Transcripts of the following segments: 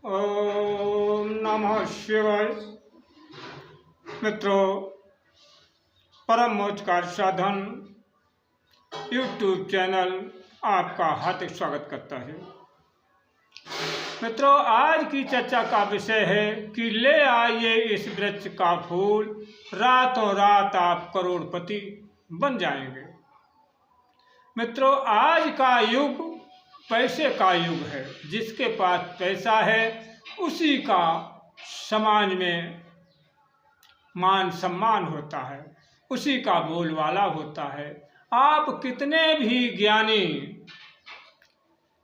ओम नमः शिवाय। मित्रों, परम मोक्ष का साधन यूट्यूब चैनल आपका हार्दिक स्वागत करता है। मित्रों, आज की चर्चा का विषय है कि ले आइए इस वृक्ष का फूल, रातों रात आप करोड़पति बन जाएंगे। मित्रों, आज का युग पैसे का युग है। जिसके पास पैसा है उसी का समाज में मान सम्मान होता है, उसी का बोलबाला होता है। आप कितने भी ज्ञानी,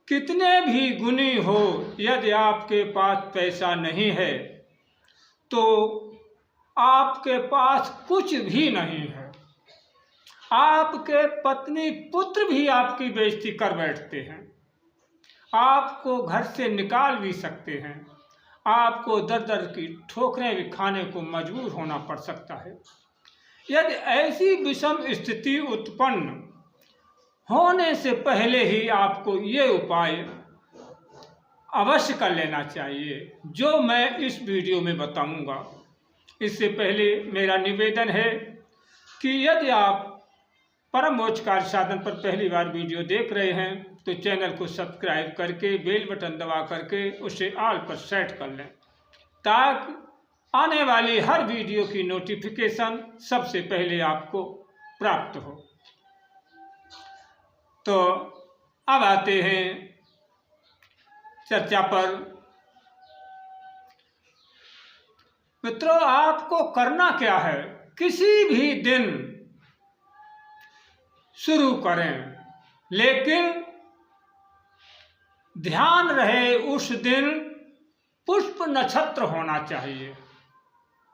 कितने भी गुणी हो, यदि आपके पास पैसा नहीं है तो आपके पास कुछ भी नहीं है। आपके पत्नी पुत्र भी आपकी बेइज्जती कर बैठते हैं, आपको घर से निकाल भी सकते हैं, आपको दर दर की ठोकरें भी खाने को मजबूर होना पड़ सकता है। यदि ऐसी विषम स्थिति उत्पन्न होने से पहले ही आपको ये उपाय अवश्य कर लेना चाहिए जो मैं इस वीडियो में बताऊंगा। इससे पहले मेरा निवेदन है कि यदि आप परम मोक्ष कार्य साधन पर पहली बार वीडियो देख रहे हैं तो चैनल को सब्सक्राइब करके बेल बटन दबा करके उसे ऑल पर सेट कर लें, ताकि आने वाली हर वीडियो की नोटिफिकेशन सबसे पहले आपको प्राप्त हो। तो अब आते हैं चर्चा पर। मित्रों, आपको करना क्या है? किसी भी दिन शुरू करें, लेकिन ध्यान रहे उस दिन पुष्प नक्षत्र होना चाहिए।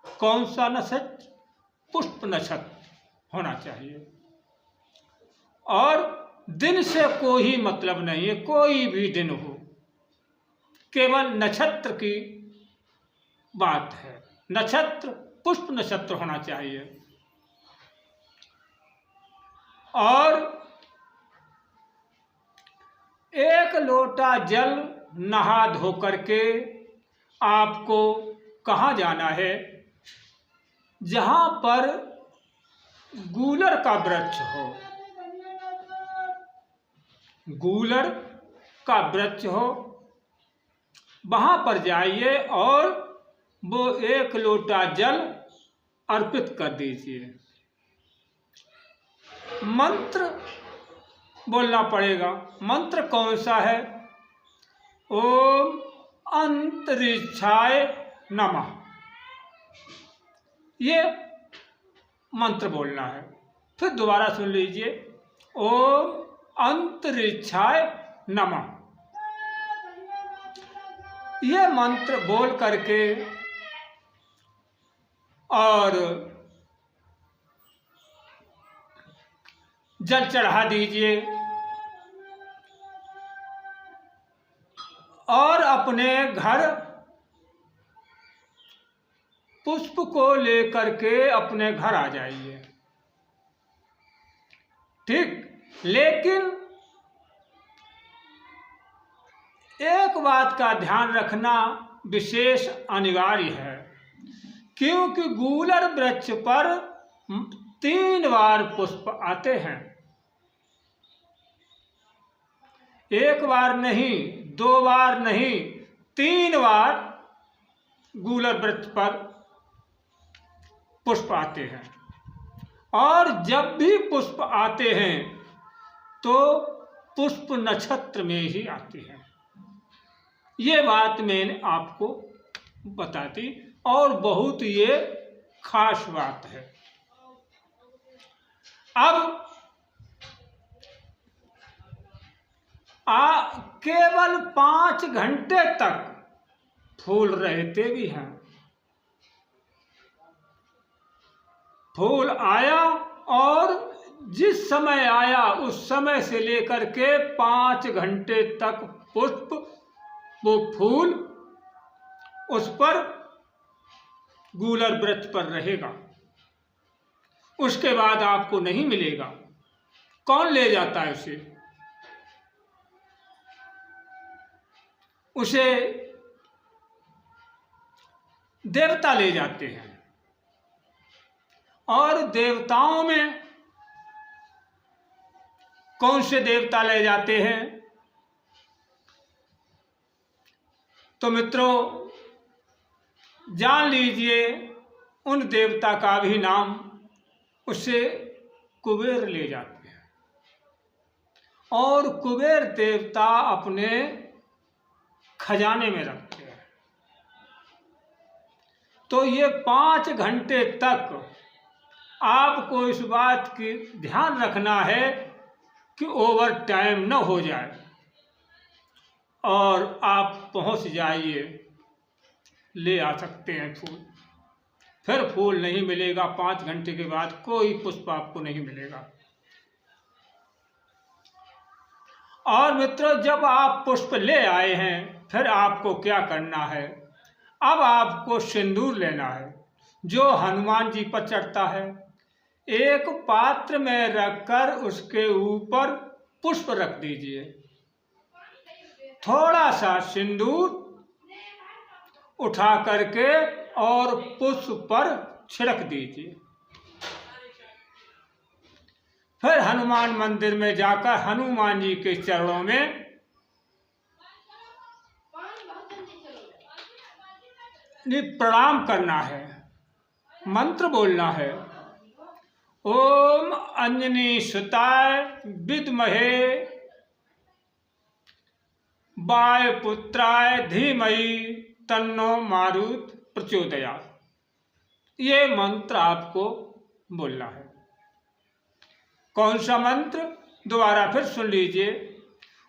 कौन सा नक्षत्र? पुष्प नक्षत्र होना चाहिए। और दिन से कोई मतलब नहीं है, कोई भी दिन हो, केवल नक्षत्र की बात है। नक्षत्र पुष्प नक्षत्र होना चाहिए। और 1 लोटा जल नहा धो करके आपको कहाँ जाना है? जहाँ पर गूलर का वृक्ष हो, गूलर का वृक्ष हो, वहाँ पर जाइए और वो 1 लोटा जल अर्पित कर दीजिए। मंत्र बोलना पड़ेगा। मंत्र कौन सा है? ओम अंतरिक्षाय नमः, ये मंत्र बोलना है। फिर दोबारा सुन लीजिए, ओम अंतरिक्षाय नमः। ये मंत्र बोल करके और जल चढ़ा दीजिए और अपने घर पुष्प को लेकर के अपने घर आ जाइए। ठीक, लेकिन एक बात का ध्यान रखना विशेष अनिवार्य है, क्योंकि गूलर वृक्ष पर 3 बार पुष्प आते हैं। 1 बार नहीं, 2 बार नहीं, 3 बार गूलर वृक्ष पर पुष्प आते हैं। और जब भी पुष्प आते हैं तो पुष्प नक्षत्र में ही आते हैं। ये बात मैंने आपको बता दी और बहुत ये खास बात है। अब केवल 5 घंटे तक फूल रहते भी हैं। फूल आया और जिस समय आया उस समय से लेकर के 5 घंटे तक पुष्प, वो फूल उस पर गूलर वृक्ष पर रहेगा। उसके बाद आपको नहीं मिलेगा। कौन ले जाता है उसे देवता ले जाते हैं। और देवताओं में कौन से देवता ले जाते हैं? तो मित्रों जान लीजिए, उन देवता का भी नाम उसे कुबेर ले जाते हैं। और कुबेर देवता अपने खजाने में रखते हैं। तो ये 5 घंटे तक आपको इस बात की ध्यान रखना है कि ओवर टाइम न हो जाए और आप पहुंच जाइए, ले आ सकते हैं फूल। फिर फूल नहीं मिलेगा, 5 घंटे के बाद कोई पुष्प आपको नहीं मिलेगा। और मित्रों जब आप पुष्प ले आए हैं, फिर आपको क्या करना है? अब आपको सिंदूर लेना है जो हनुमान जी पर चढ़ता है। एक पात्र में रखकर उसके ऊपर पुष्प रख दीजिए, थोड़ा सा सिंदूर उठा करके और पुष्प पर छिड़क दीजिए। फिर हनुमान मंदिर में जाकर हनुमान जी के चरणों में प्रणाम करना है, मंत्र बोलना है। ओम अंजनी सुताय विद्महे वायुपुत्राय धीमहि तन्नो मारुत प्रचोदयात्। ये मंत्र आपको बोलना है। कौन सा मंत्र? दोबारा फिर सुन लीजिए।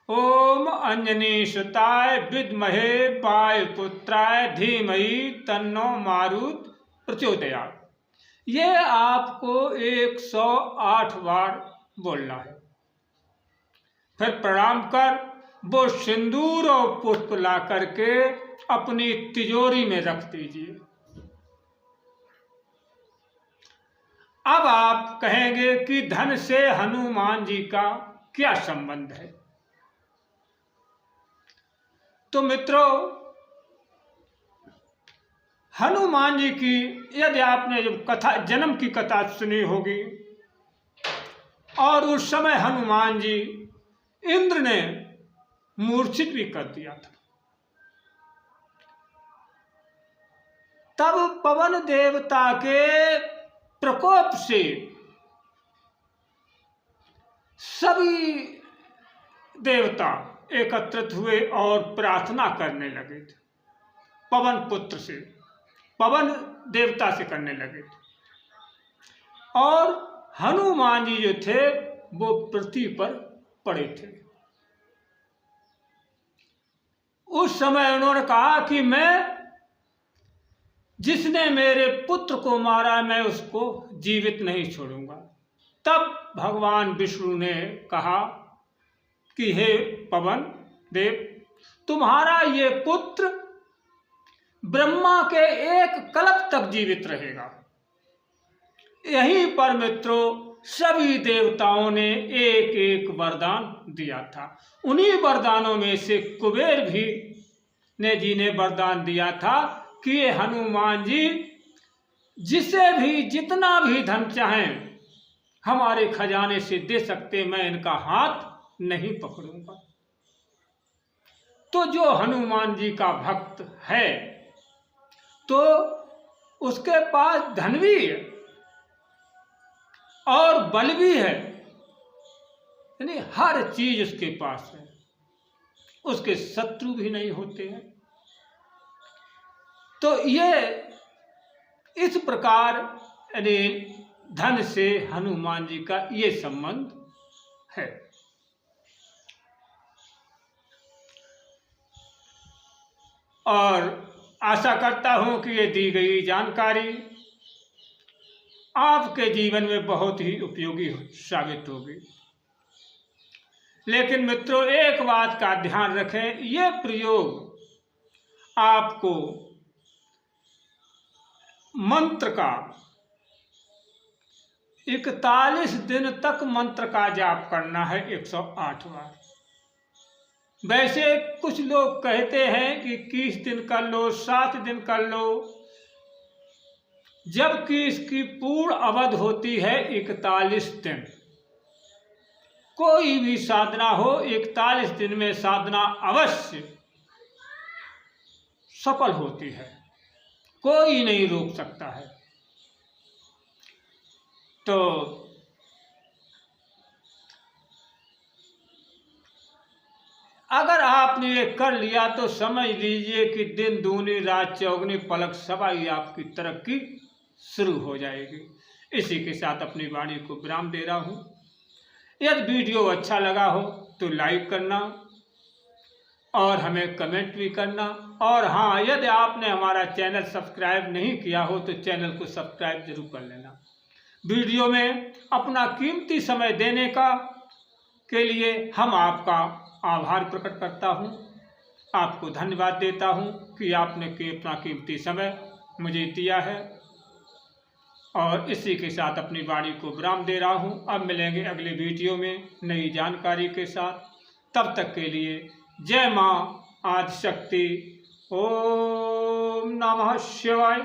ओम अंजनी सुताय विद्महे वायुपुत्राय धीमहि तन्नो मारुत प्रचोदयात्। ये आपको 108 बार बोलना है। फिर प्रणाम कर वो सिंदूर और पुष्प ला करके अपनी तिजोरी में रख दीजिए। अब आप कहेंगे कि धन से हनुमान जी का क्या संबंध है? तो मित्रों हनुमान जी की यदि आपने जब कथा, जन्म की कथा सुनी होगी, और उस समय हनुमान जी इंद्र ने मूर्छित भी कर दिया था, तब पवन देवता के प्रकोप से सभी देवता एकत्रित हुए और प्रार्थना करने लगे थे। पवन पुत्र से, पवन देवता से करने लगे थे। और हनुमान जी जो थे वो पृथ्वी पर पड़े थे। उस समय उन्होंने कहा कि मैं, जिसने मेरे पुत्र को मारा मैं उसको जीवित नहीं छोड़ूंगा। तब भगवान विष्णु ने कहा कि हे पवन देव, तुम्हारा ये पुत्र ब्रह्मा के 1 कल्प तक जीवित रहेगा। यहीं पर मित्रों सभी देवताओं ने एक एक वरदान दिया था। उन्हीं वरदानों में से कुबेर भी ने वरदान दिया था कि ये हनुमान जी जिसे भी जितना भी धन चाहें हमारे खजाने से दे सकते, मैं इनका हाथ नहीं पकड़ूंगा। तो जो हनुमान जी का भक्त है तो उसके पास धन भी है और बल भी है, यानी हर चीज उसके पास है। उसके शत्रु भी नहीं होते हैं। तो ये इस प्रकार यानी धन से हनुमान जी का ये संबंध है। और आशा करता हूं कि ये दी गई जानकारी आपके जीवन में बहुत ही उपयोगी साबित होगी। लेकिन मित्रों एक बात का ध्यान रखें, ये प्रयोग आपको मंत्र का 41 दिन तक मंत्र का जाप करना है 108 बार। वैसे कुछ लोग कहते हैं कि 21 दिन कर लो, 7 दिन कर लो, जबकि इसकी पूर्ण अवधि होती है 41 दिन। कोई भी साधना हो 41 दिन में साधना अवश्य सफल होती है, कोई नहीं रोक सकता है। तो अगर आपने ये कर लिया तो समझ लीजिए कि दिन दूनी रात चौगनी पलक सवाई आपकी तरक्की शुरू हो जाएगी। इसी के साथ अपनी वाणी को विराम दे रहा हूँ। यदि वीडियो अच्छा लगा हो तो लाइक करना और हमें कमेंट भी करना। और हाँ, यदि आपने हमारा चैनल सब्सक्राइब नहीं किया हो तो चैनल को सब्सक्राइब जरूर कर लेना। वीडियो में अपना कीमती समय देने के लिए हम आपका आभार प्रकट करता हूँ, आपको धन्यवाद देता हूँ कि आपने अपना कीमती समय मुझे दिया है। और इसी के साथ अपनी वाणी को विराम दे रहा हूँ। अब मिलेंगे अगले वीडियो में नई जानकारी के साथ। तब तक के लिए जय माँ आदिशक्ति। ओम नमः शिवाय।